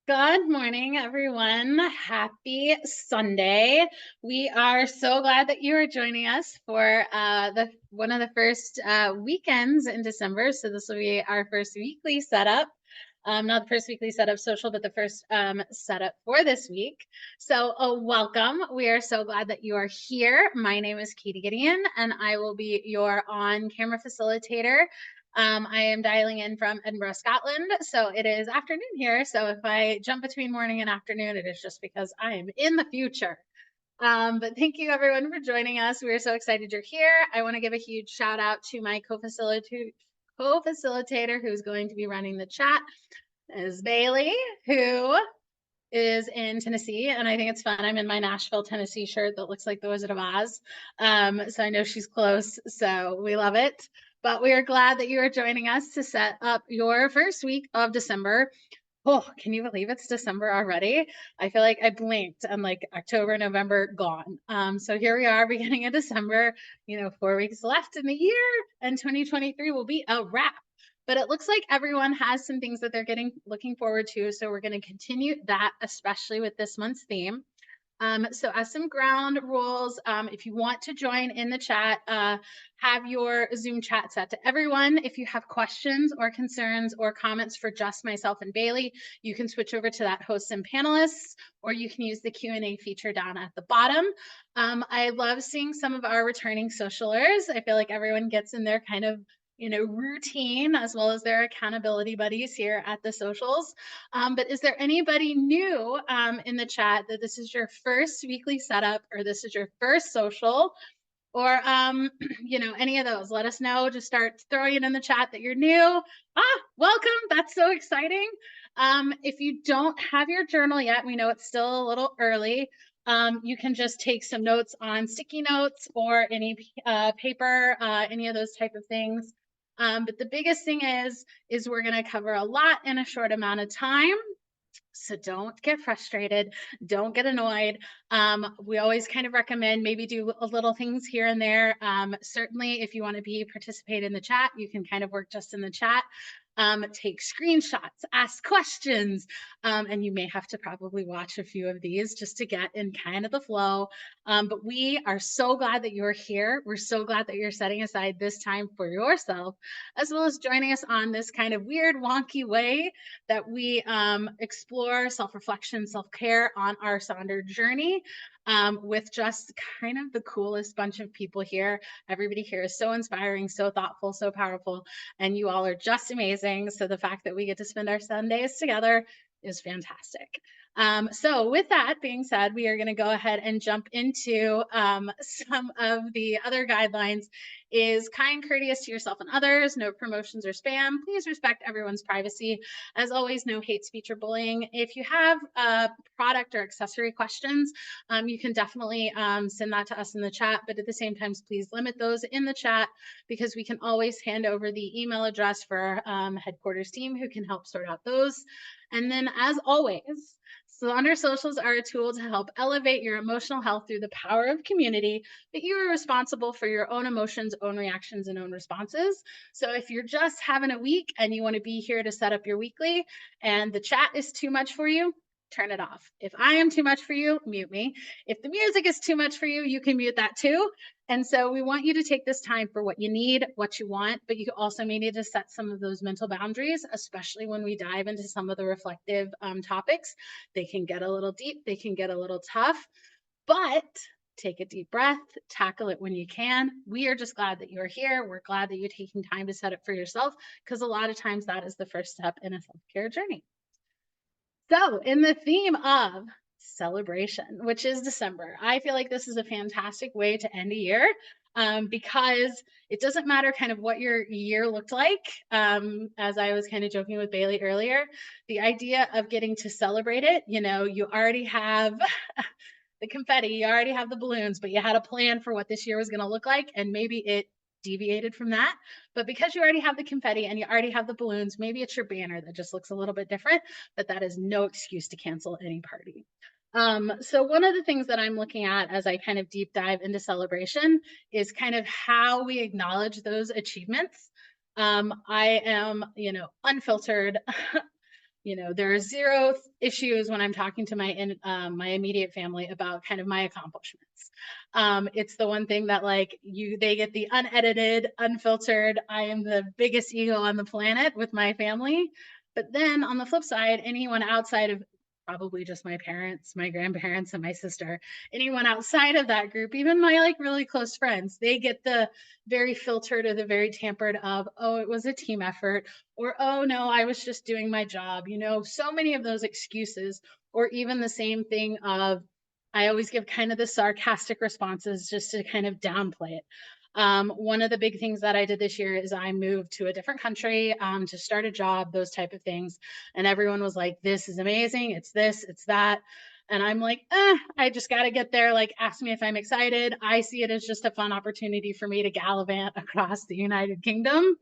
Good morning, everyone. Happy Sunday. We are so glad that you are joining us for the one of the first weekends in December. So this will be our first weekly setup. Not the first weekly setup social, but the first setup for this week. So welcome. We are so glad that you are here. My name is Katie Gideon, and I will be your on-camera facilitator. I am dialing in from Edinburgh, Scotland. So it is afternoon here. So if I jump between morning and afternoon, it is just because I am in the future. But thank you everyone for joining us. We're so excited you're here. I want to give a huge shout out to my co-facilitator who's going to be running the chat is Bailey, who is in Tennessee, and I think it's fun. I'm in my Nashville, Tennessee shirt that looks like the Wizard of Oz. So I know she's close, so we love it. But we are glad that you are joining us to set up your first week of December. Oh, can you believe it's December already? I feel like I blinked and like October, November gone. So here we are, beginning of December, 4 weeks left in the year, and 2023 will be a wrap. But it looks like everyone has some things that they're looking forward to. So we're going to continue that, especially with this month's theme. So as some ground rules, if you want to join in the chat, have your Zoom chat set to everyone. If you have questions or concerns or comments for just myself and Bailey, you can switch over to that hosts and panelists, or you can use the Q&A feature down at the bottom. I love seeing some of our returning socialers. I feel like everyone gets in their kind of routine as well as their accountability buddies here at the socials. But is there anybody new in the chat that this is your first weekly setup or this is your first social or, any of those? Let us know. Just start throwing it in the chat that you're new. Welcome. That's so exciting. If you don't have your journal yet, we know it's still a little early. You can just take some notes on sticky notes or any paper, any of those type of things. But the biggest thing is we're going to cover a lot in a short amount of time. So don't get frustrated. Don't get annoyed. We always kind of recommend maybe do a little things here and there. Certainly, if you want to participate in the chat, you can kind of work just in the chat. Take screenshots, ask questions, and you may have to probably watch a few of these just to get in kind of the flow. But we are so glad that you're here. We're so glad that you're setting aside this time for yourself, as well as joining us on this kind of weird, wonky way that we explore self-reflection, self-care on our Sonder journey. With just kind of the coolest bunch of people here. Everybody here is so inspiring, so thoughtful, so powerful, and you all are just amazing. So the fact that we get to spend our Sundays together is fantastic. So with that being said, we are going to go ahead and jump into some of the other guidelines. Is kind, courteous to yourself and others, no promotions or spam. Please respect everyone's privacy. As always, no hate speech or bullying. If you have product or accessory questions, you can definitely send that to us in the chat, but at the same time, please limit those in the chat because we can always hand over the email address for our headquarters team who can help sort out those. And then as always, Sonder Socials are a tool to help elevate your emotional health through the power of community, but you are responsible for your own emotions, own reactions, and own responses. So if you're just having a week and you want to be here to set up your weekly and the chat is too much for you, turn it off. If I am too much for you, mute me. If the music is too much for you, you can mute that too. And so we want you to take this time for what you need, what you want, but you also may need to set some of those mental boundaries, especially when we dive into some of the reflective topics. They can get a little deep, they can get a little tough, but take a deep breath, tackle it when you can. We are just glad that you're here. We're glad that you're taking time to set it for yourself because a lot of times that is the first step in a self-care journey. So in the theme of celebration, which is December, I feel like this is a fantastic way to end a year because it doesn't matter kind of what your year looked like. As I was kind of joking with Bailey earlier, the idea of getting to celebrate it, you already have the confetti, you already have the balloons, but you had a plan for what this year was going to look like, and maybe it deviated from that. But because you already have the confetti and you already have the balloons, maybe it's your banner that just looks a little bit different, but that is no excuse to cancel any party. So one of the things that I'm looking at as I kind of deep dive into celebration is kind of how we acknowledge those achievements. I am, unfiltered You know, there are zero issues when I'm talking to my immediate family about kind of my accomplishments. It's the one thing that like they get the unedited, unfiltered. I am the biggest ego on the planet with my family. But then on the flip side, anyone outside of probably just my parents, my grandparents, and my sister, anyone outside of that group, even my like really close friends, they get the very filtered or the very tampered of, oh, it was a team effort, or oh no, I was just doing my job. You know, so many of those excuses, or even the same thing of, I always give kind of the sarcastic responses just to kind of downplay it. One of the big things that I did this year is I moved to a different country to start a job, those type of things. And everyone was like, this is amazing. It's this, it's that. And I'm like, I just got to get there. Like, ask me if I'm excited. I see it as just a fun opportunity for me to gallivant across the United Kingdom.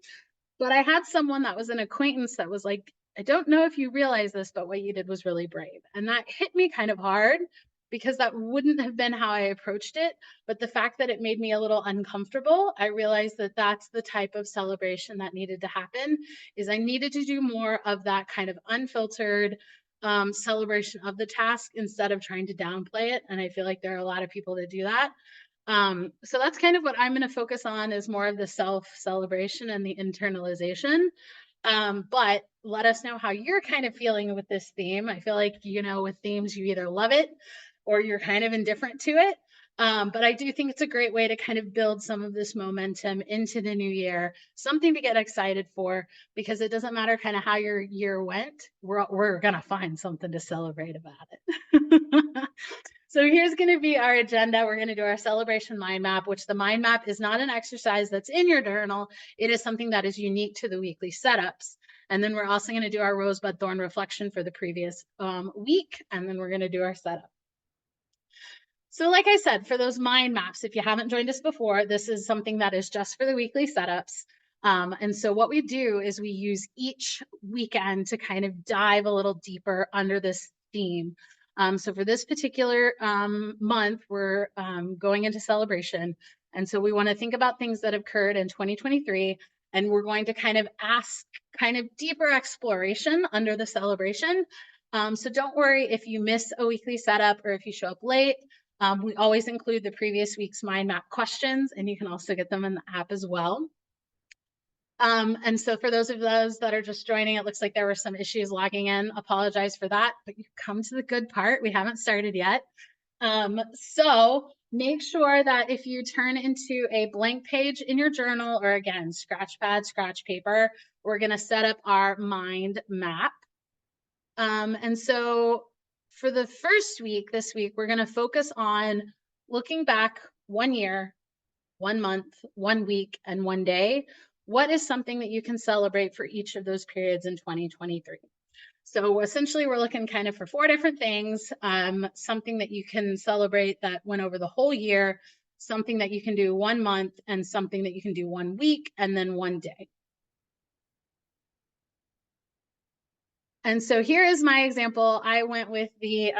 But I had someone that was an acquaintance that was like, I don't know if you realize this, but what you did was really brave. And that hit me kind of hard because that wouldn't have been how I approached it. But the fact that it made me a little uncomfortable, I realized that that's the type of celebration that needed to happen, is I needed to do more of that kind of unfiltered celebration of the task instead of trying to downplay it. And I feel like there are a lot of people that do that. So that's kind of what I'm going to focus on, is more of the self celebration and the internalization. But let us know how you're kind of feeling with this theme. I feel like, you know, with themes, you either love it or you're kind of indifferent to it. But I do think it's a great way to kind of build some of this momentum into the new year, something to get excited for, because it doesn't matter kind of how your year went. We're going to find something to celebrate about it. So here's going to be our agenda. We're going to do our celebration mind map, which the mind map is not an exercise that's in your journal. It is something that is unique to the weekly setups. And then we're also going to do our rosebud thorn reflection for the previous week. And then we're going to do our setup. So like I said, for those mind maps, if you haven't joined us before, this is something that is just for the weekly setups. And so what we do is we use each weekend to kind of dive a little deeper under this theme. So for this particular month, we're going into celebration. And so we want to think about things that occurred in 2023. And we're going to kind of ask kind of deeper exploration under the celebration. So don't worry if you miss a weekly setup or if you show up late. We always include the previous week's mind map questions, and you can also get them in the app as well. And so for those that are just joining, it looks like there were some issues logging in. Apologize for that, but you come to the good part. We haven't started yet. So make sure that if you turn into a blank page in your journal, or again, scratch pad, scratch paper, we're going to set up our mind map. And so for the first week, this week, we're going to focus on looking back 1 year, 1 month, 1 week, and 1 day. What is something that you can celebrate for each of those periods in 2023? So essentially, we're looking kind of for 4 different things. Something that you can celebrate that went over the whole year, something that you can do 1 month, and something that you can do 1 week, and then 1 day. And so here is my example. I went with the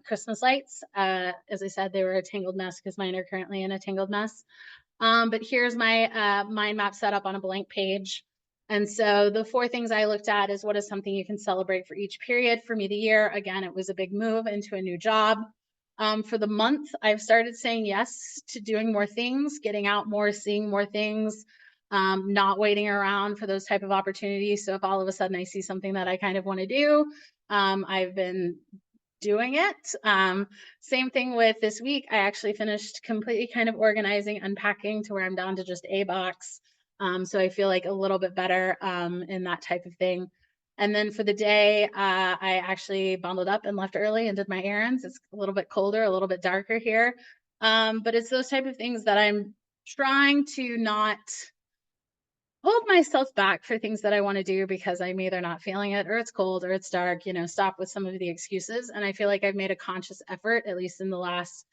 Christmas lights. As I said, they were a tangled mess because mine are currently in a tangled mess. But here's my mind map set up on a blank page. And so the 4 things I looked at is, what is something you can celebrate for each period. For me, the year, again, it was a big move into a new job. For the month, I've started saying yes to doing more things, getting out more, seeing more things, not waiting around for those type of opportunities. So if all of a sudden I see something that I kind of want to do, I've been doing it. Same thing with this week. I actually finished completely kind of organizing, unpacking to where I'm down to just a box. So I feel like a little bit better in that type of thing. And then for the day, I actually bundled up and left early and did my errands. It's a little bit colder, a little bit darker here. But it's those type of things that I'm trying to not hold myself back for things that I want to do because I'm either not feeling it, or it's cold, or it's dark, you know, stop with some of the excuses. And I feel like I've made a conscious effort, at least in the last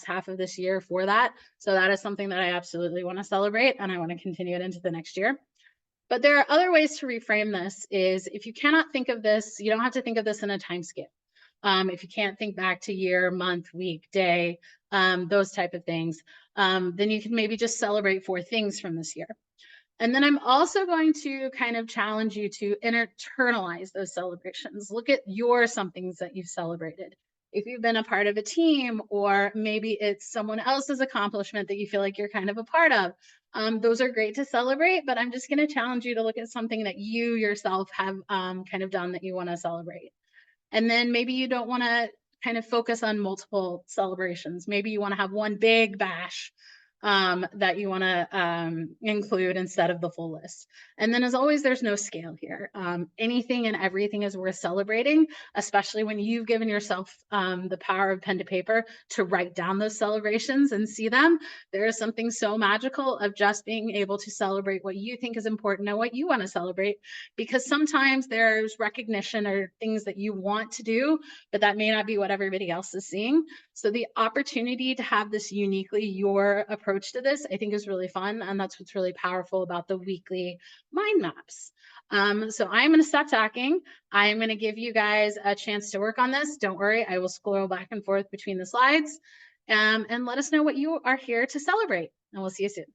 half of this year, for that. So that is something that I absolutely want to celebrate, and I want to continue it into the next year. But there are other ways to reframe this. Is if you cannot think of this, you don't have to think of this in a time scale. If you can't think back to year, month, week, day, those type of things, then you can maybe just celebrate 4 things from this year. And then I'm also going to kind of challenge you to internalize those celebrations. Look at your somethings that you've celebrated. If you've been a part of a team, or maybe it's someone else's accomplishment that you feel like you're kind of a part of, those are great to celebrate. But I'm just going to challenge you to look at something that you yourself have kind of done that you want to celebrate. And then maybe you don't want to kind of focus on multiple celebrations. Maybe you want to have one big bash that you want to include instead of the full list. And then, as always, there's no scale here. Anything and everything is worth celebrating, especially when you've given yourself the power of pen to paper to write down those celebrations and see them. There is something so magical of just being able to celebrate what you think is important and what you want to celebrate, because sometimes there's recognition or things that you want to do, but that may not be what everybody else is seeing. So the opportunity to have this uniquely your approach to this, I think, is really fun. And that's what's really powerful about the weekly mind maps. So I'm going to stop talking. I'm going to give you guys a chance to work on this. Don't worry, I will scroll back and forth between the slides, and let us know what you are here to celebrate. And we'll see you soon.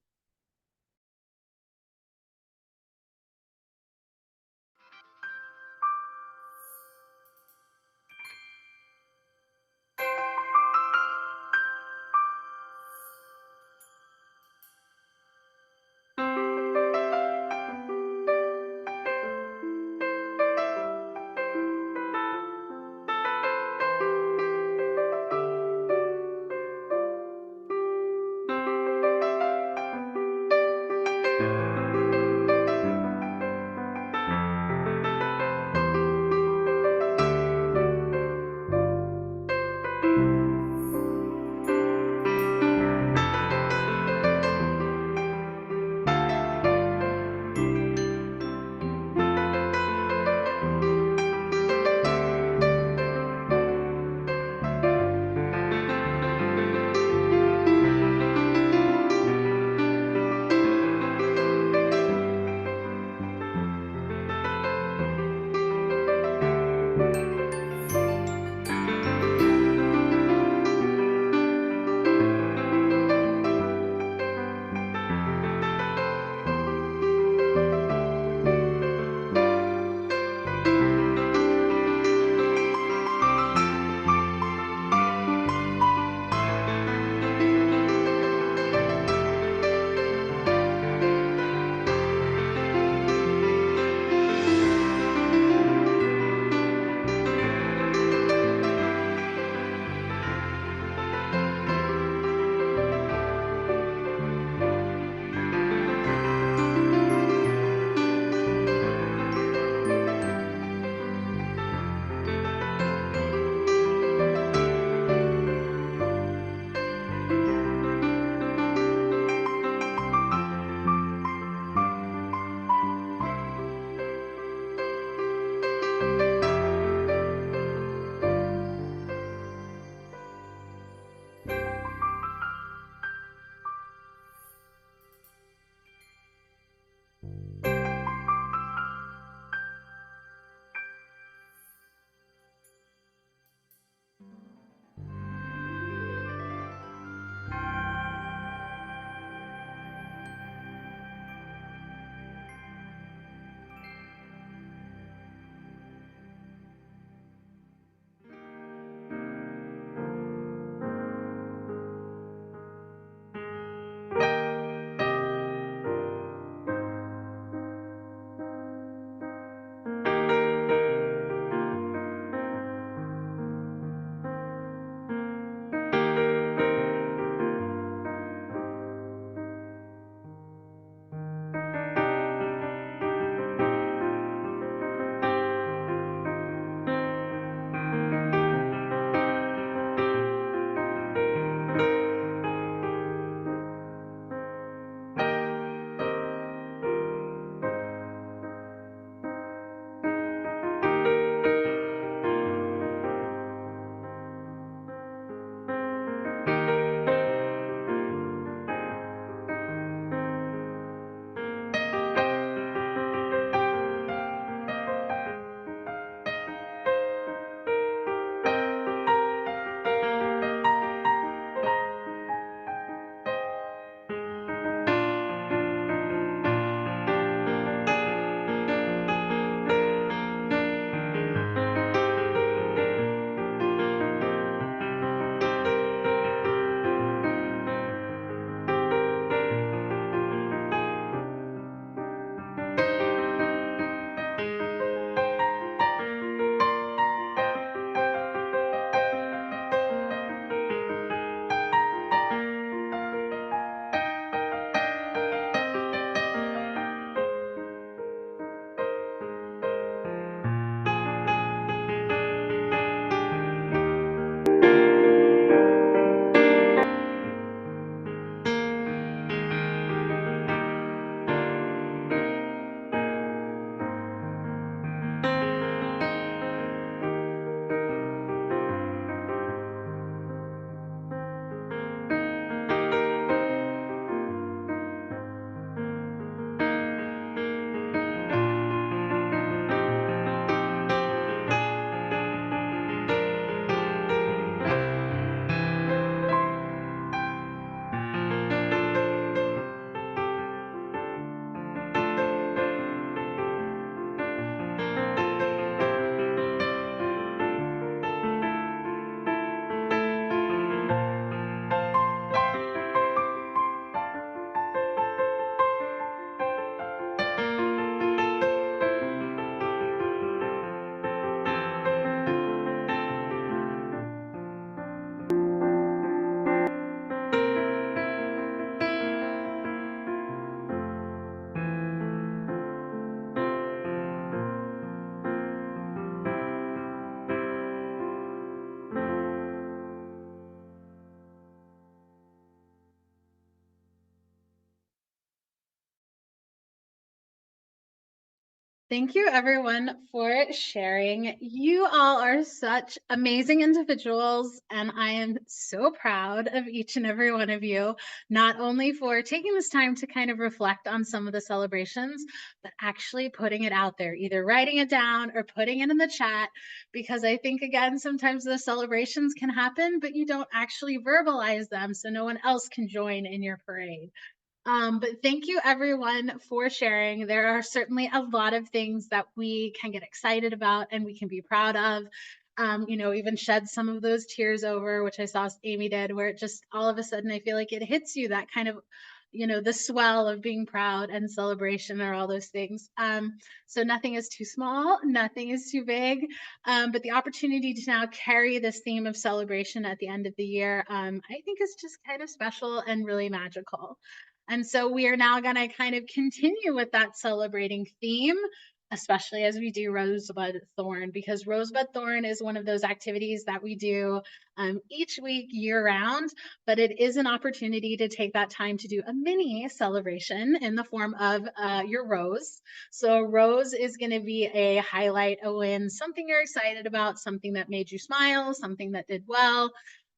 Thank you everyone for sharing. You all are such amazing individuals, and I am so proud of each and every one of you, not only for taking this time to kind of reflect on some of the celebrations, but actually putting it out there, either writing it down or putting it in the chat, because I think, again, sometimes the celebrations can happen, but you don't actually verbalize them, so no one else can join in your parade. But thank you everyone for sharing. There are certainly a lot of things that we can get excited about and we can be proud of. Even shed some of those tears over, which I saw Amy did, where it just all of a sudden I feel like it hits you that kind of, the swell of being proud and celebration or all those things. So nothing is too small, nothing is too big. But the opportunity to now carry this theme of celebration at the end of the year, I think is just kind of special and really magical. And so we are now going to kind of continue with that celebrating theme, especially as we do Rosebud Thorn, because Rosebud Thorn is one of those activities that we do each week year round, but it is an opportunity to take that time to do a mini celebration in the form of your rose. So a rose is going to be a highlight, a win, something you're excited about, something that made you smile, something that did well.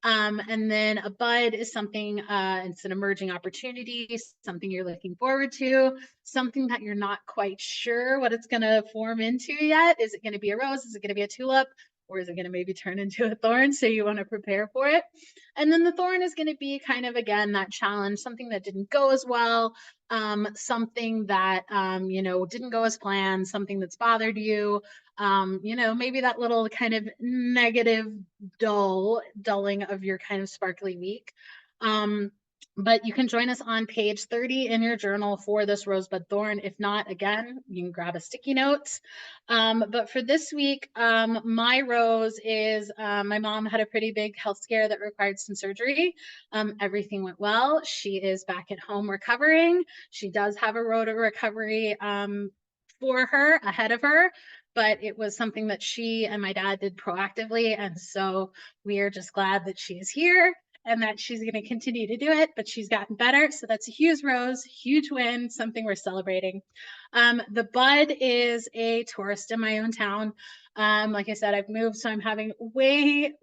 And then a bud is something, it's an emerging opportunity, something you're looking forward to, something that you're not quite sure what it's going to form into yet. Is it going to be a rose? Is it going to be a tulip? Or is it going to maybe turn into a thorn? So you want to prepare for it. And then the thorn is going to be kind of, again, that challenge, something that didn't go as well, something that, didn't go as planned, something that's bothered you, maybe that little kind of negative dulling of your kind of sparkly week. But you can join us on page 30 in your journal for this Rosebud Thorn. If not, again, you can grab a sticky note. But for this week, my rose is my mom had a pretty big health scare that required some surgery. Everything went well. She is back at home recovering. She does have a road to recovery for her, ahead of her, but it was something that she and my dad did proactively. And so we are just glad that she is here and that she's going to continue to do it, but she's gotten better. So that's a huge rose, huge win, something we're celebrating. The bud is a tourist in my own town. Like I said, I've moved, so I'm having way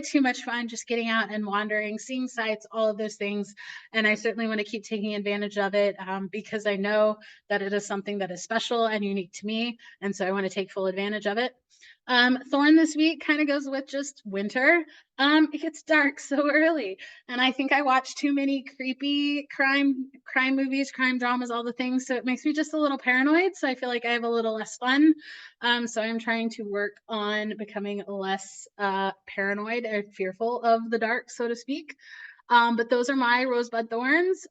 too much fun just getting out and wandering, seeing sights, all of those things. And I certainly want to keep taking advantage of it because I know that it is something that is special and unique to me. And so I want to take full advantage of it. Thorn this week kind of goes with just winter. It gets dark so early, and I think I watch too many creepy crime movies, crime dramas, all the things. So it makes me just a little paranoid. So I feel like I have a little less fun. So I'm trying to work on becoming less paranoid or fearful of the dark, so to speak. But those are my rosebud thorns.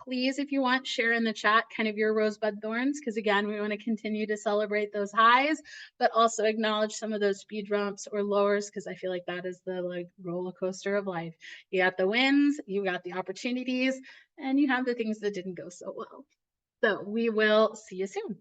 Please, if you want, share in the chat kind of your rosebud thorns, because again, we want to continue to celebrate those highs, but also acknowledge some of those speed bumps or lowers, because I feel like that is the roller coaster of life. You got the wins, you got the opportunities, and you have the things that didn't go so well. So we will see you soon.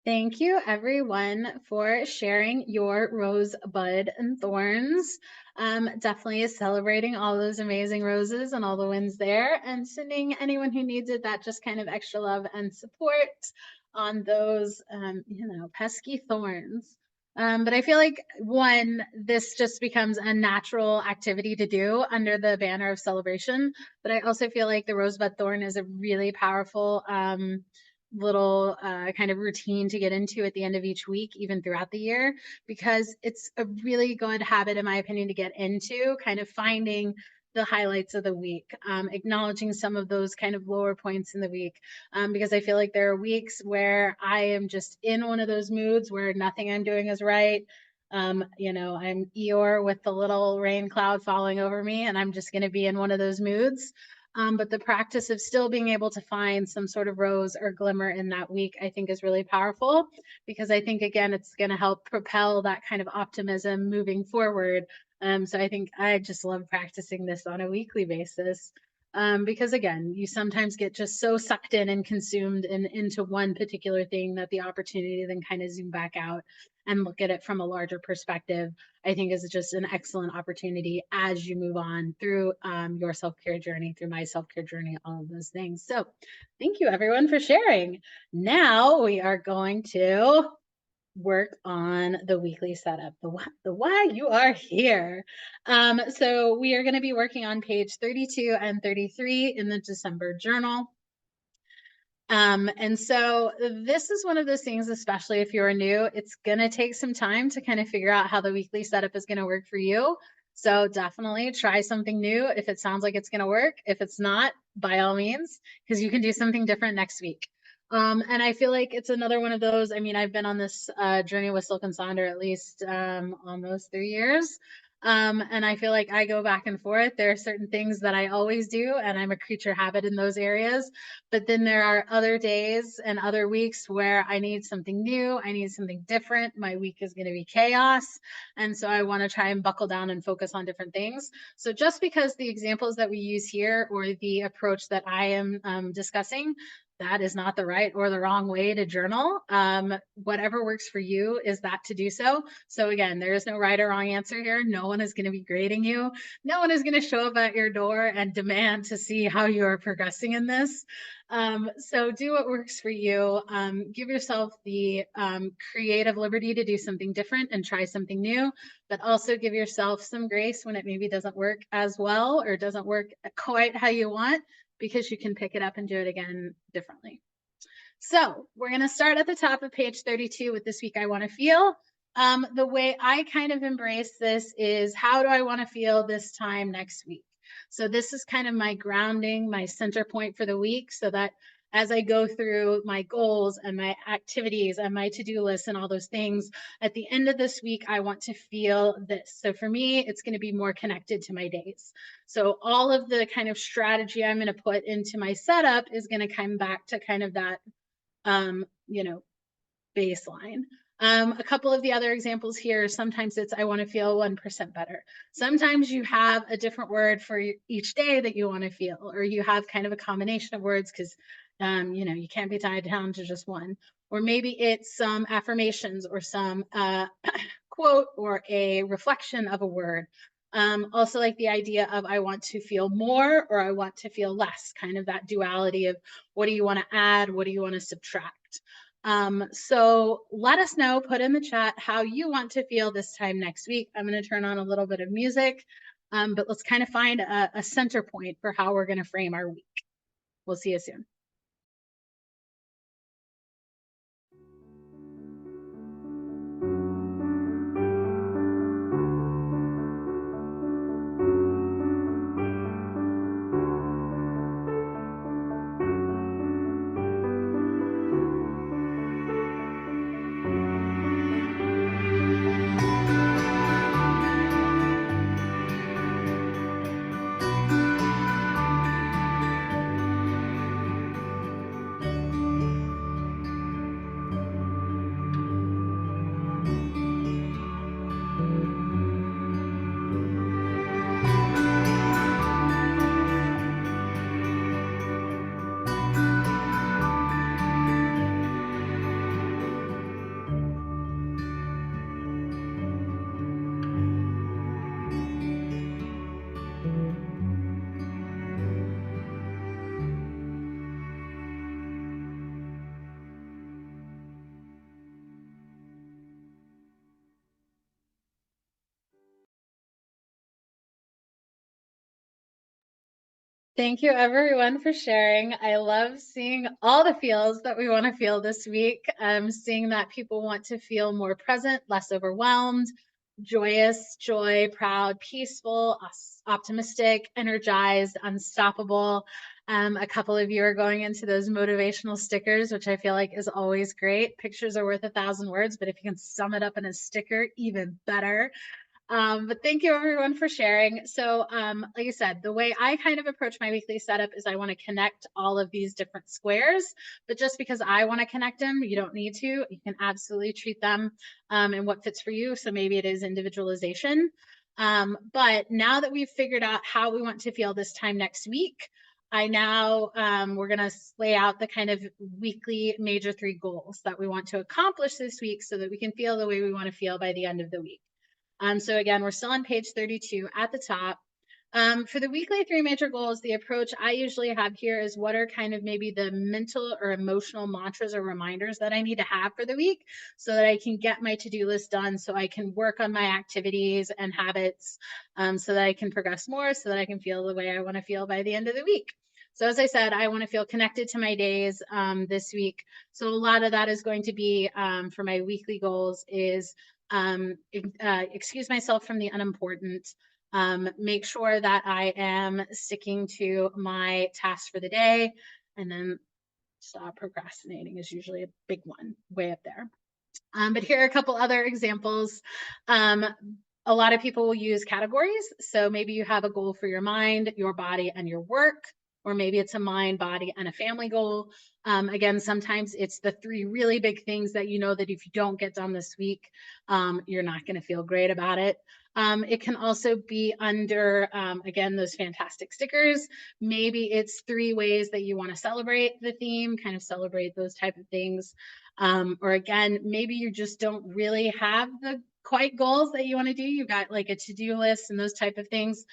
Thank you, everyone, for sharing your rosebud and thorns. Definitely is celebrating all those amazing roses and all the wins there, and sending anyone who needs it that just kind of extra love and support on those, pesky thorns. But I feel like one, this just becomes a natural activity to do under the banner of celebration. But I also feel like the rosebud thorn is a really powerful little kind of routine to get into at the end of each week, even throughout the year, because it's a really good habit, in my opinion, to get into kind of finding the highlights of the week, acknowledging some of those kind of lower points in the week. Because I feel like there are weeks where I am just in one of those moods where nothing I'm doing is right. I'm Eeyore with the little rain cloud falling over me, and I'm just going to be in one of those moods. But the practice of still being able to find some sort of rose or glimmer in that week, I think is really powerful, because I think, again, it's going to help propel that kind of optimism moving forward. So I think I just love practicing this on a weekly basis. Because again, you sometimes get just so sucked in and consumed into one particular thing that the opportunity to then kind of zoom back out and look at it from a larger perspective, I think is just an excellent opportunity as you move on through your self-care journey, through my self-care journey, all of those things. So thank you, everyone, for sharing. Now we are going to work on the weekly setup, the why you are here. So we are going to be working on page 32 and 33 in the December journal. And so this is one of those things, especially if you're new, it's going to take some time to kind of figure out how the weekly setup is going to work for you. So definitely try something new if it sounds like it's going to work. If it's not, by all means, because you can do something different next week. And I feel like it's another one of those. I mean, I've been on this journey with Silk and Sonder at least almost 3 years. And I feel like I go back and forth. There are certain things that I always do, and I'm a creature habit in those areas. But then there are other days and other weeks where I need something new. I need something different. My week is going to be chaos. And so I want to try and buckle down and focus on different things. So just because the examples that we use here or the approach that I am discussing, that is not the right or the wrong way to journal. Whatever works for you is that to do so. So again, there is no right or wrong answer here. No one is going to be grading you. No one is going to show up at your door and demand to see how you are progressing in this. So do what works for you. Give yourself the creative liberty to do something different and try something new, but also give yourself some grace when it maybe doesn't work as well or doesn't work quite how you want, because you can pick it up and do it again differently. So we're going to start at the top of page 32 with This Week I Want to Feel. The way I kind of embrace this is, how do I want to feel this time next week? So this is kind of my grounding, my center point for the week, so that as I go through my goals and my activities and my to-do list and all those things, at the end of this week, I want to feel this. So for me, it's going to be more connected to my days. So all of the kind of strategy I'm going to put into my setup is going to come back to kind of that baseline. A couple of the other examples here, sometimes it's I want to feel 1% better. Sometimes you have a different word for each day that you want to feel, or you have kind of a combination of words because, you can't be tied down to just one. Or maybe it's some affirmations or some quote or a reflection of a word. Also like the idea of I want to feel more or I want to feel less, kind of that duality of what do you want to add, what do you want to subtract. So let us know, put in the chat how you want to feel this time next week. I'm going to turn on a little bit of music, but let's kind of find a center point for how we're going to frame our week. We'll see you soon. Thank you everyone for sharing. I love seeing all the feels that we want to feel this week. Seeing that people want to feel more present, less overwhelmed, joyous, joy, proud, peaceful, optimistic, energized, unstoppable. A couple of you are going into those motivational stickers, which I feel like is always great. Pictures are worth 1,000 words, but if you can sum it up in a sticker, even better. But thank you everyone for sharing. So, like I said, the way I kind of approach my weekly setup is I want to connect all of these different squares, but just because I want to connect them, you don't need to. You can absolutely treat them and what fits for you. So maybe it is individualization. But now that we've figured out how we want to feel this time next week, I now we're going to lay out the kind of weekly major 3 goals that we want to accomplish this week so that we can feel the way we want to feel by the end of the week. So again, we're still on page 32 at the top. For the weekly 3 major goals, the approach I usually have here is what are kind of maybe the mental or emotional mantras or reminders that I need to have for the week so that I can get my to-do list done, so I can work on my activities and habits, so that I can progress more, so that I can feel the way I want to feel by the end of the week. So as I said, I want to feel connected to my days this week. So a lot of that is going to be for my weekly goals is excuse myself from the unimportant, make sure that I am sticking to my tasks for the day, and then stop procrastinating is usually a big one way up there. But here are a couple other examples. A lot of people will use categories. So maybe you have a goal for your mind, your body, and your work, or maybe it's a mind, body, and a family goal. Again, sometimes it's the 3 really big things that you know that if you don't get done this week, you're not going to feel great about it. It can also be under, again, those fantastic stickers. Maybe it's 3 ways that you want to celebrate the theme, kind of celebrate those type of things. Or again, maybe you just don't really have the quite goals that you want to do. You've got like a to-do list and those type of things.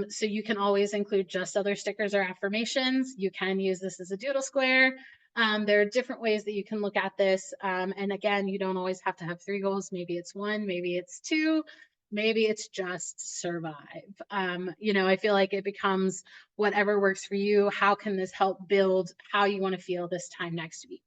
So you can always include just other stickers or affirmations. You can use this as a doodle square. There are different ways that you can look at this. And again, you don't always have to have 3 goals. Maybe it's 1, maybe it's 2, maybe it's just survive. I feel like it becomes whatever works for you. How can this help build how you want to feel this time next week?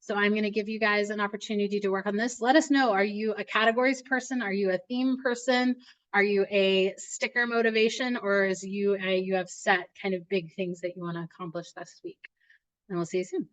So I'm going to give you guys an opportunity to work on this. Let us know, are you a categories person? Are you a theme person? Are you a sticker motivation, or is you have set kind of big things that you want to accomplish this week? And we'll see you soon.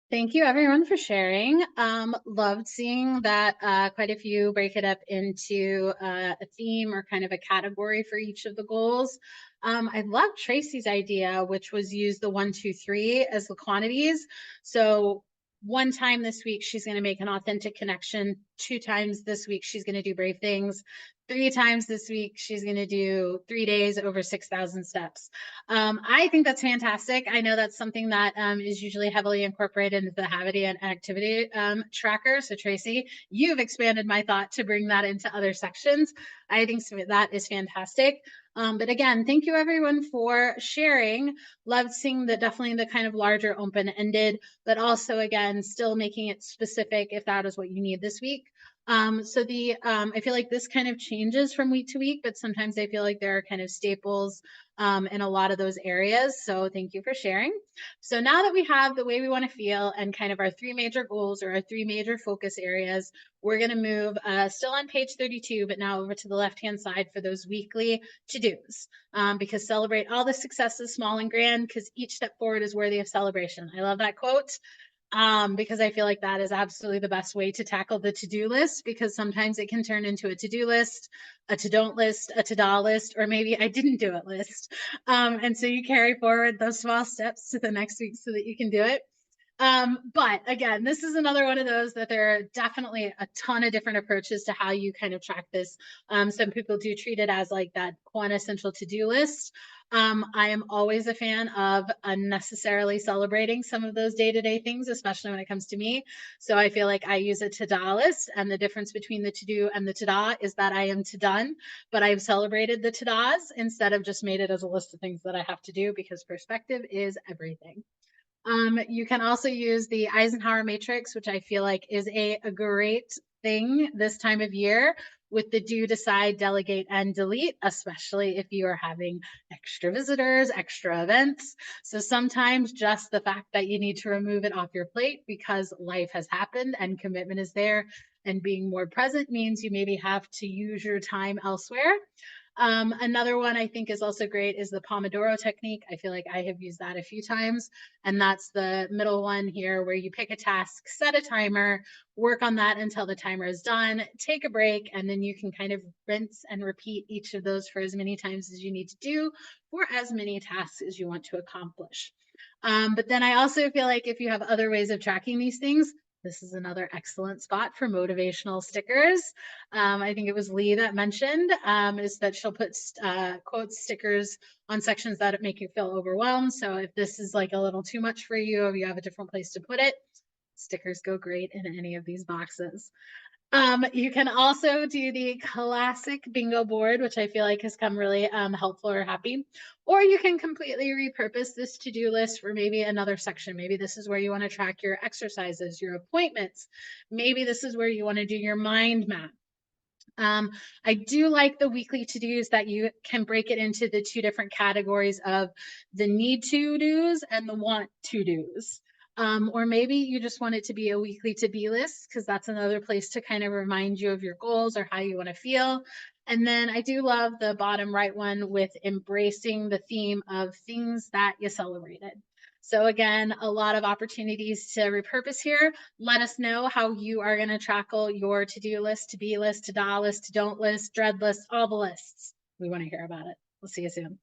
Thank you everyone for sharing. Loved seeing that quite a few break it up into a theme or kind of a category for each of the goals. I love Tracy's idea, which was use the 1, 2, 3 as the quantities. So one time this week, she's going to make an authentic connection. 2 times this week, she's going to do brave things. 3 times this week, she's going to do 3 days over 6,000 steps. I think that's fantastic. I know that's something that is usually heavily incorporated into the habit and activity tracker. So Tracy, you've expanded my thought to bring that into other sections. I think that is fantastic. But again, thank you everyone for sharing. Loved seeing that, definitely the kind of larger open-ended, but also again, still making it specific if that is what you need this week. I feel like this kind of changes from week to week, but sometimes I feel like there are kind of staples in a lot of those areas. So thank you for sharing. So now that we have the way we want to feel and kind of our 3 major goals or our 3 major focus areas, we're going to move still on page 32, but now over to the left-hand side for those weekly to-dos, because celebrate all the successes, small and grand, because each step forward is worthy of celebration. I love that quote. Because I feel like that is absolutely the best way to tackle the to-do list, because sometimes it can turn into a to-do list, a to-don't list, a to-da list, or maybe I didn't do it list. And so you carry forward those small steps to the next week so that you can do it. But again, this is another one of those that there are definitely a ton of different approaches to how you kind of track this. Some people do treat it as like that quintessential to-do list. I am always a fan of unnecessarily celebrating some of those day-to-day things, especially when it comes to me. So I feel like I use a to-do list, and the difference between the to-do and the to-da is that I am to-done, but I've celebrated the to-das instead of just made it as a list of things that I have to do, because perspective is everything. You can also use the Eisenhower matrix, which I feel like is a great thing this time of year, with the do, decide, delegate, and delete, especially if you are having extra visitors, extra events. So sometimes just the fact that you need to remove it off your plate because life has happened and commitment is there, and being more present means you maybe have to use your time elsewhere. Another one I think is also great is the Pomodoro technique. I feel like I have used that a few times, and that's the middle one here where you pick a task, set a timer, work on that until the timer is done, take a break, and then you can kind of rinse and repeat each of those for as many times as you need to do for as many tasks as you want to accomplish. But then I also feel like if you have other ways of tracking these things, this is another excellent spot for motivational stickers. I think it was Lee that mentioned is that she'll put quotes, stickers on sections that make you feel overwhelmed. So if this is like a little too much for you, or you have a different place to put it, stickers go great in any of these boxes. You can also do the classic bingo board, which I feel like has come really helpful or happy. Or you can completely repurpose this to-do list for maybe another section. Maybe this is where you want to track your exercises, your appointments. Maybe this is where you want to do your mind map. I do like the weekly to-dos that you can break it into the 2 different categories of the need to-dos and the want to-dos. Or maybe you just want it to be a weekly to-be list, because that's another place to kind of remind you of your goals or how you want to feel. And then I do love the bottom right one with embracing the theme of things that you celebrated. So again, a lot of opportunities to repurpose here. Let us know how you are going to tackle your to-do list, to-be list, to-da list, to-don't list, dread list, all the lists. We want to hear about it. We'll see you soon.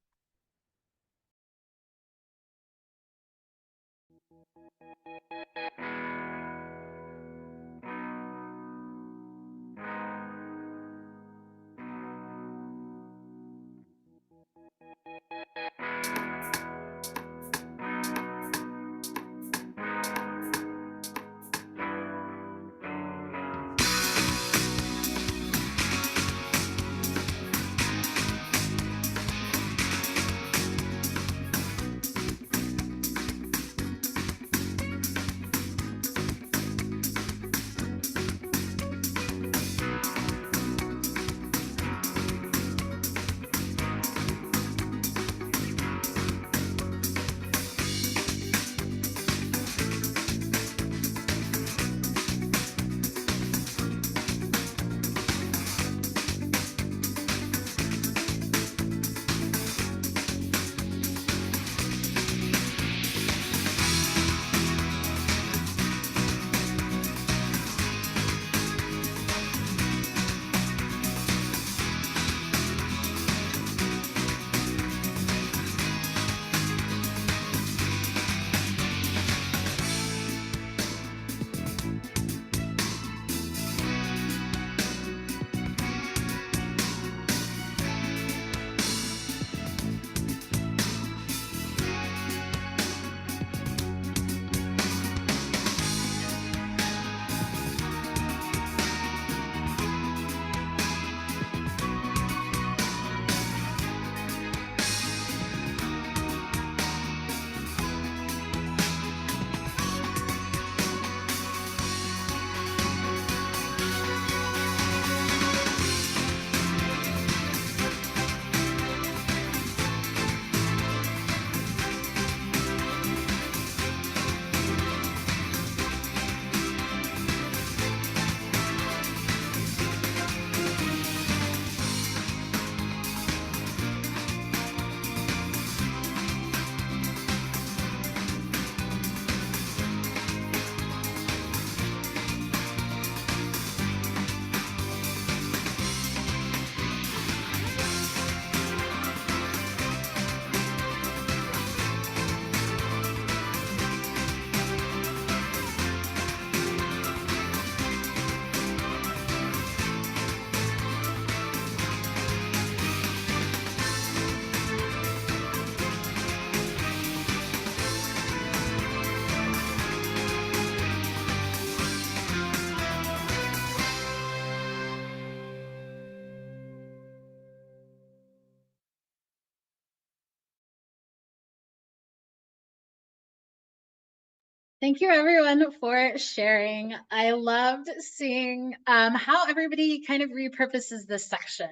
Thank you everyone for sharing. I loved seeing how everybody kind of repurposes this section.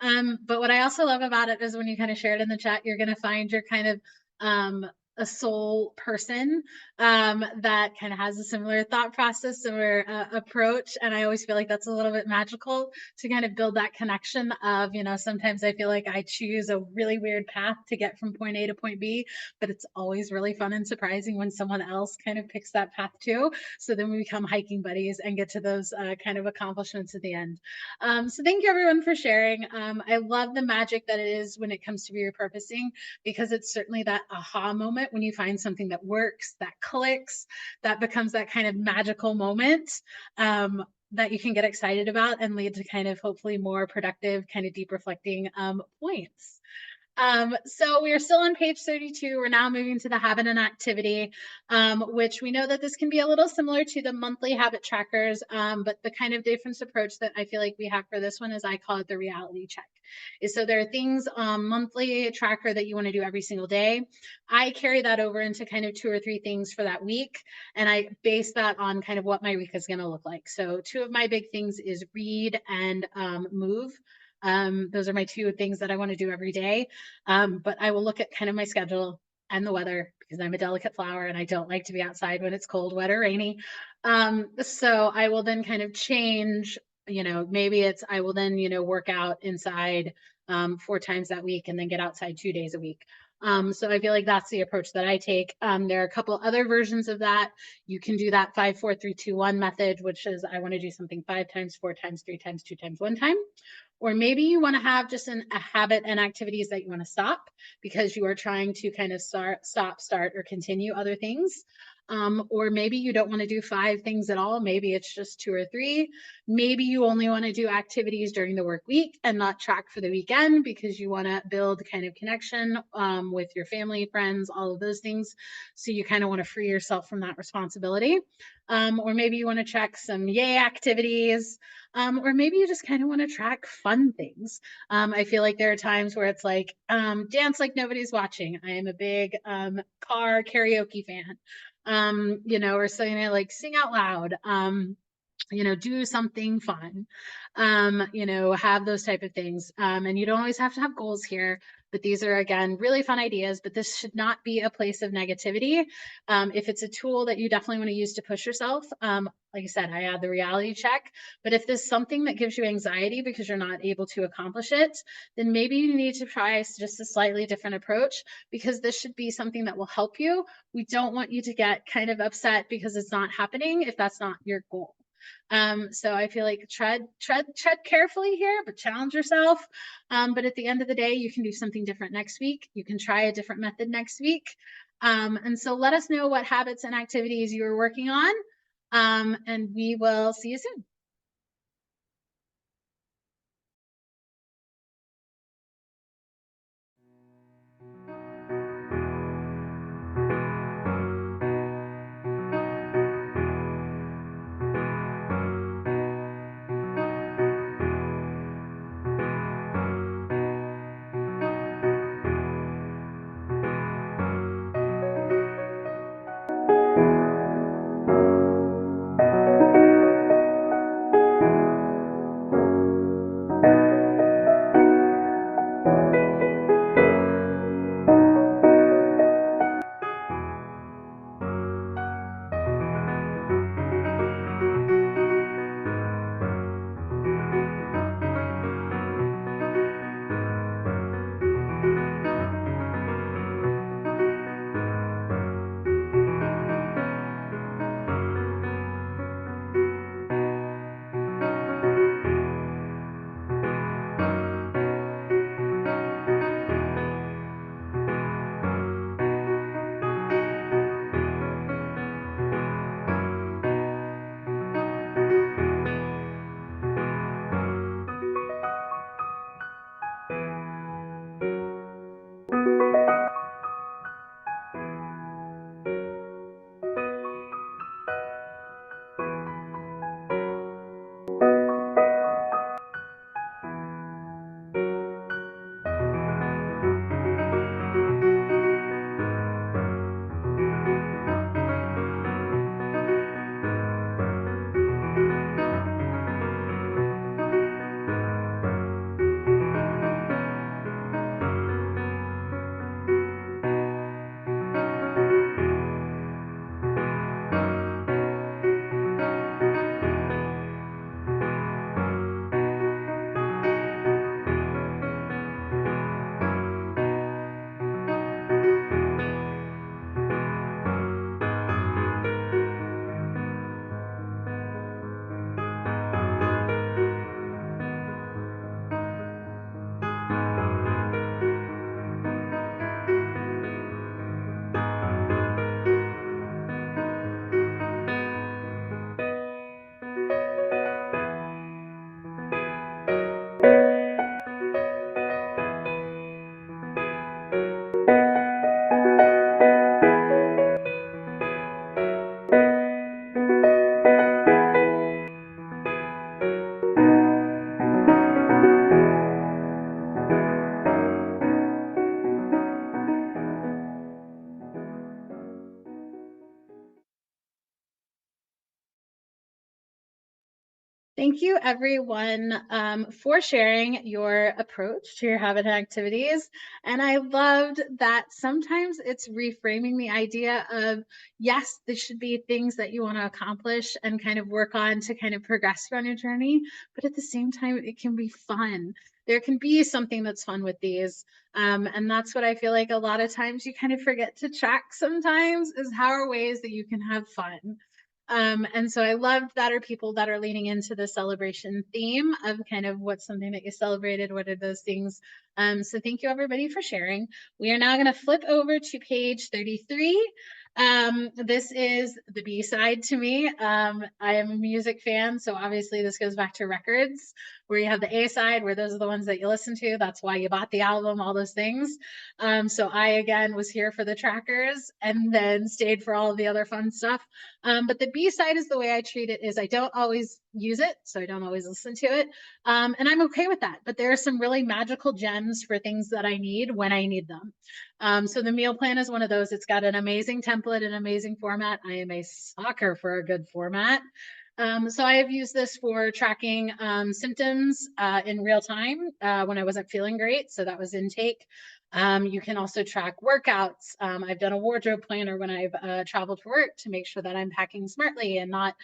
But what I also love about it is when you kind of share it in the chat, you're going to find your kind of um, a soul person that kind of has a similar thought process, similar approach. And I always feel like that's a little bit magical to kind of build that connection of, sometimes I feel like I choose a really weird path to get from point A to point B, but it's always really fun and surprising when someone else kind of picks that path too. So then we become hiking buddies and get to those kind of accomplishments at the end. So thank you everyone for sharing. I love the magic that it is when it comes to repurposing, because it's certainly that aha moment when you find something that works, that clicks, that becomes that kind of magical moment. That you can get excited about and lead to kind of hopefully more productive, kind of deep reflecting points. So we are still on page 32. We're now moving to the habit and activity, which we know that this can be a little similar to the monthly habit trackers, but the kind of difference approach that I feel like we have for this one is I call it the reality check. So there are things monthly tracker that you want to do every single day. I carry that over into kind of 2 or 3 things for that week, and I base that on kind of what my week is going to look like. So 2 of my big things is read and move. Those are my 2 things that I want to do every day. But I will look at kind of my schedule and the weather, because I'm a delicate flower and I don't like to be outside when it's cold, wet, or rainy. So I will then kind of change, maybe I will then, work out inside 4 times that week and then get outside 2 days a week. So I feel like that's the approach that I take. There are a couple other versions of that. You can do that 5, 4, 3, 2, 1 method, which is I want to do something 5 times, 4 times, 3 times, 2 times, 1 time. Or maybe you want to have just a habit and activities that you want to stop because you are trying to kind of stop, start, or continue other things. Or maybe you don't want to do 5 things at all. Maybe it's just 2 or 3. Maybe you only want to do activities during the work week and not track for the weekend because you want to build kind of connection with your family, friends, all of those things. So you kind of want to free yourself from that responsibility. Or maybe you want to track some yay activities. Or maybe you just kind of want to track fun things. I feel like there are times where it's like dance like nobody's watching. I am a big car karaoke fan. Or saying like sing out loud. Do something fun, have those type of things. And you don't always have to have goals here, but these are, again, really fun ideas, but this should not be a place of negativity. If it's a tool that you definitely want to use to push yourself, like I said, I add the reality check, but if this is something that gives you anxiety because you're not able to accomplish it, then maybe you need to try just a slightly different approach, because this should be something that will help you. We don't want you to get kind of upset because it's not happening if that's not your goal. So I feel like tread carefully here, but challenge yourself. But at the end of the day, you can do something different next week. You can try a different method next week. And so let us know what habits and activities you are working on. And we will see you soon. Thank you, everyone, for sharing your approach to your habit and activities. And I loved that sometimes it's reframing the idea of, yes, this should be things that you want to accomplish and kind of work on to kind of progress you on your journey. But at the same time, it can be fun. There can be something that's fun with these. And that's what I feel like a lot of times you kind of forget to track sometimes is how are ways that you can have fun. And so I loved that are people that are leaning into the celebration theme of kind of what's something that you celebrated, what are those things. So thank you everybody for sharing. We are now going to flip over to page 33. This is the B side to me. I am a music fan, so obviously this goes back to records where you have the A side, where those are the ones that you listen to. That's why you bought the album, all those things. So I, again, was here for the trackers and then stayed for all of the other fun stuff. But the B side is the way I treat it is I don't always use it, so I don't always listen to it. And I'm okay with that. But there are some really magical gems for things that I need when I need them. So the meal plan is one of those. It's got an amazing template, an amazing format. I am a sucker for a good format. So I have used this for tracking symptoms in real time when I wasn't feeling great. So that was intake. You can also track workouts. I've done a wardrobe planner when I've traveled for work to make sure that I'm packing smartly and not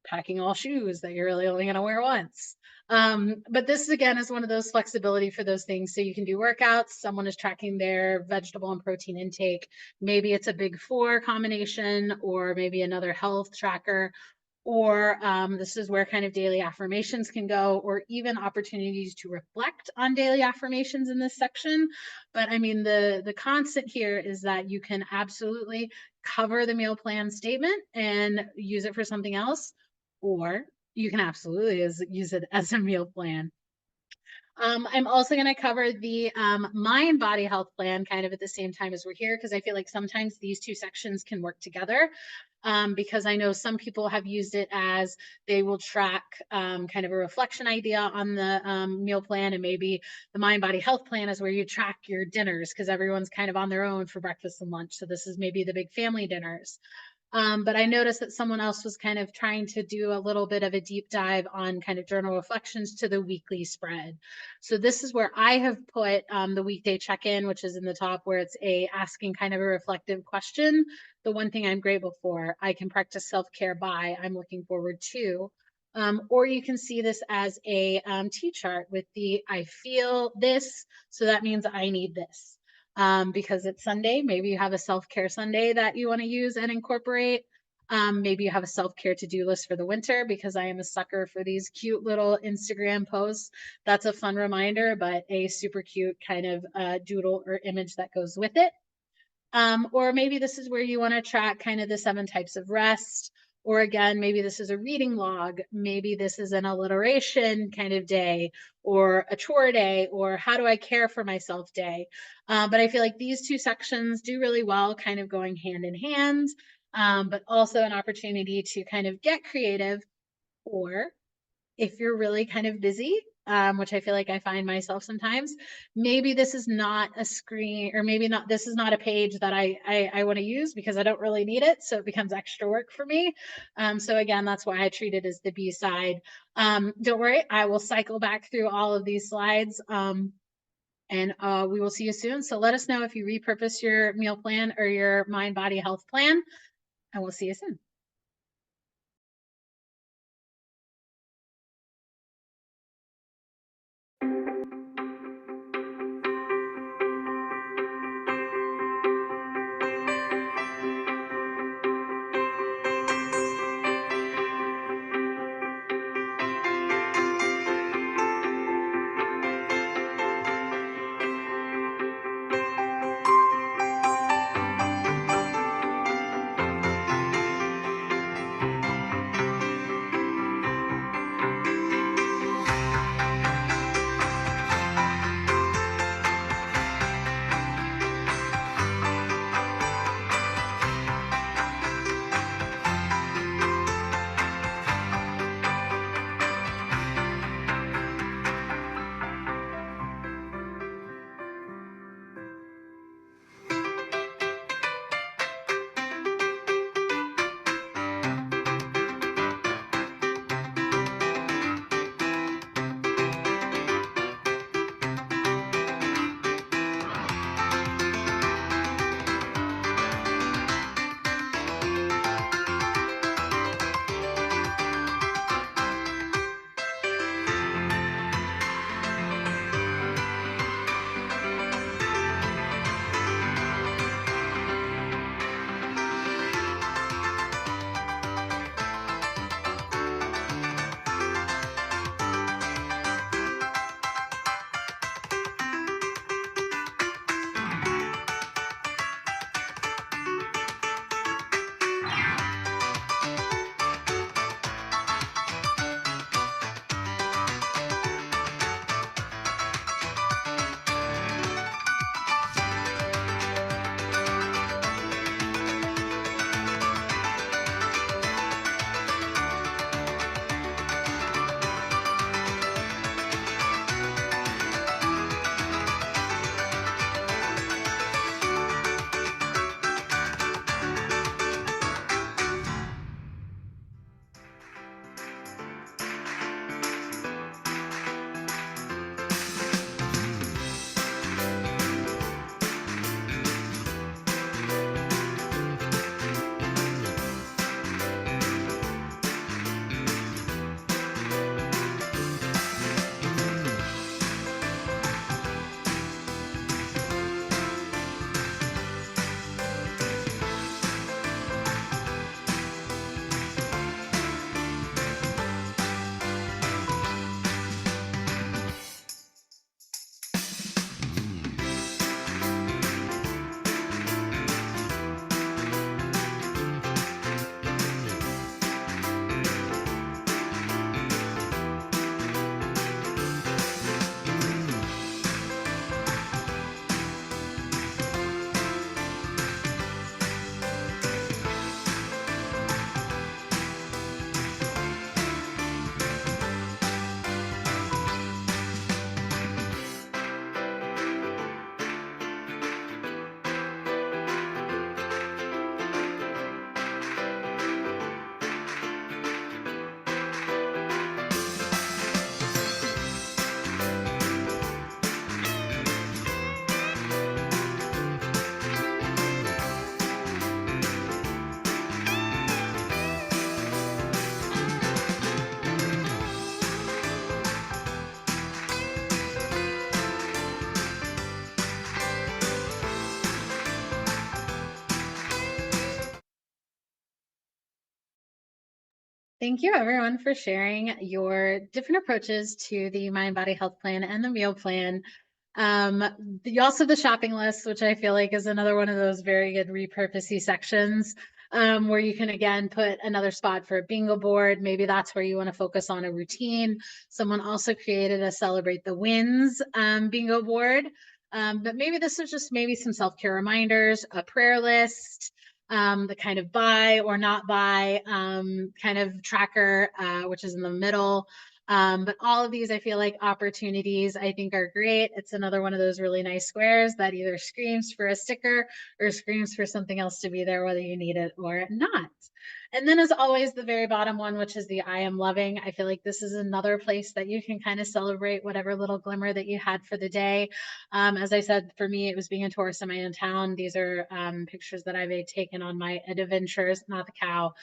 packing all shoes that you're really only going to wear once. But this again is one of those flexibility for those things. So you can do workouts. Someone is tracking their vegetable and protein intake. Maybe it's a big four combination, or maybe another health tracker, or this is where kind of daily affirmations can go, or even opportunities to reflect on daily affirmations in this section. But I mean, the constant here is that you can absolutely cover the meal plan statement and use it for something else, or you can absolutely use it as a meal plan. I'm also going to cover the mind body health plan kind of at the same time as we're here, because I feel like sometimes these two sections can work together. Because I know some people have used it as they will track kind of a reflection idea on the meal plan, and maybe the mind body health plan is where you track your dinners because everyone's kind of on their own for breakfast and lunch. So this is maybe the big family dinners. But I noticed that someone else was kind of trying to do a little bit of a deep dive on kind of journal reflections to the weekly spread. So this is where I have put the weekday check-in, which is in the top, where it's asking kind of a reflective question. The one thing I'm grateful for, I can practice self-care by, I'm looking forward to. Or you can see this as a T-chart with the I feel this, so that means I need this. Because it's Sunday. Maybe you have a self-care Sunday that you want to use and incorporate. Maybe you have a self-care to-do list for the winter, because I am a sucker for these cute little Instagram posts. That's a fun reminder, but a super cute kind of doodle or image that goes with it. Or maybe this is where you want to track kind of the 7 types of rest. Or again, maybe this is a reading log. Maybe this is an alliteration kind of day, or a chore day, or how do I care for myself day. But I feel like these two sections do really well kind of going hand in hand, but also an opportunity to kind of get creative. Or if you're really kind of busy, which I feel like I find myself sometimes, maybe this is not a screen, or maybe not, this is not a page that I want to use because I don't really need it. So it becomes extra work for me. So again, that's why I treat it as the B side. Don't worry, I will cycle back through all of these slides. And we will see you soon. So let us know if you repurpose your meal plan or your mind body health plan, and we'll see you soon. Thank you everyone for sharing your different approaches to the mind body health plan and the meal plan. You also have the shopping list, which I feel like is another one of those very good repurposey sections, where you can again put another spot for a bingo board. Maybe that's where you want to focus on a routine. Someone also created a celebrate the wins bingo board. But maybe this is just maybe some self-care reminders, a prayer list, the kind of buy or not buy kind of tracker, which is in the middle. But all of these, I feel like opportunities, I think are great. It's another one of those really nice squares that either screams for a sticker or screams for something else to be there, whether you need it or not. And then as always, the very bottom one, which is the I am loving. I feel like this is another place that you can kind of celebrate whatever little glimmer that you had for the day. As I said, for me, it was being a tourist in my own town. These are pictures that I've taken on my adventures, not the cow.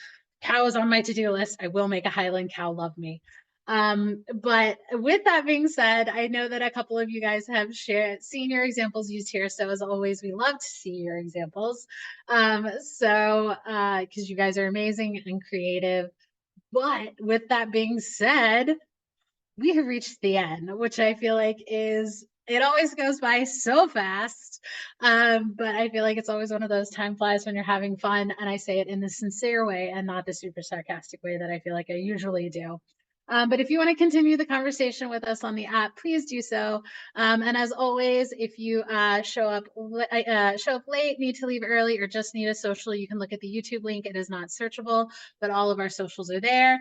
Cow is on my to-do list. I will make a Highland cow love me. But with that being said, I know that a couple of you guys have seen your examples used here. So as always, we love to see your examples. Because you guys are amazing and creative. But with that being said, we have reached the end, which I feel like it always goes by so fast. But I feel like it's always one of those time flies when you're having fun. And I say it in the sincere way and not the super sarcastic way that I feel like I usually do. But if you want to continue the conversation with us on the app, please do so. And as always, if you show up late, need to leave early, or just need a social, you can look at the YouTube link. It is not searchable, but all of our socials are there.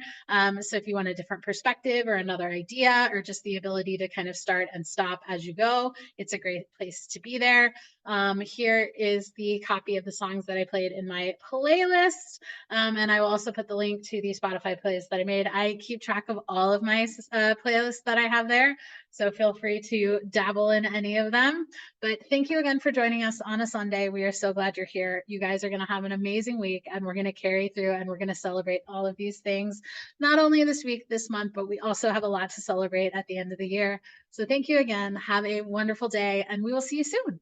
So if you want a different perspective or another idea, or just the ability to kind of start and stop as you go, it's a great place to be there. Here is the copy of the songs that I played in my playlist. And I will also put the link to the Spotify playlist that I made. I keep track of all of my playlists that I have there, so feel free to dabble in any of them. But thank you again for joining us on a Sunday. We are so glad you're here. You guys are going to have an amazing week, and we're going to carry through, and we're going to celebrate all of these things, not only this week, this month, but we also have a lot to celebrate at the end of the year. So thank you again. Have a wonderful day, and we will see you soon.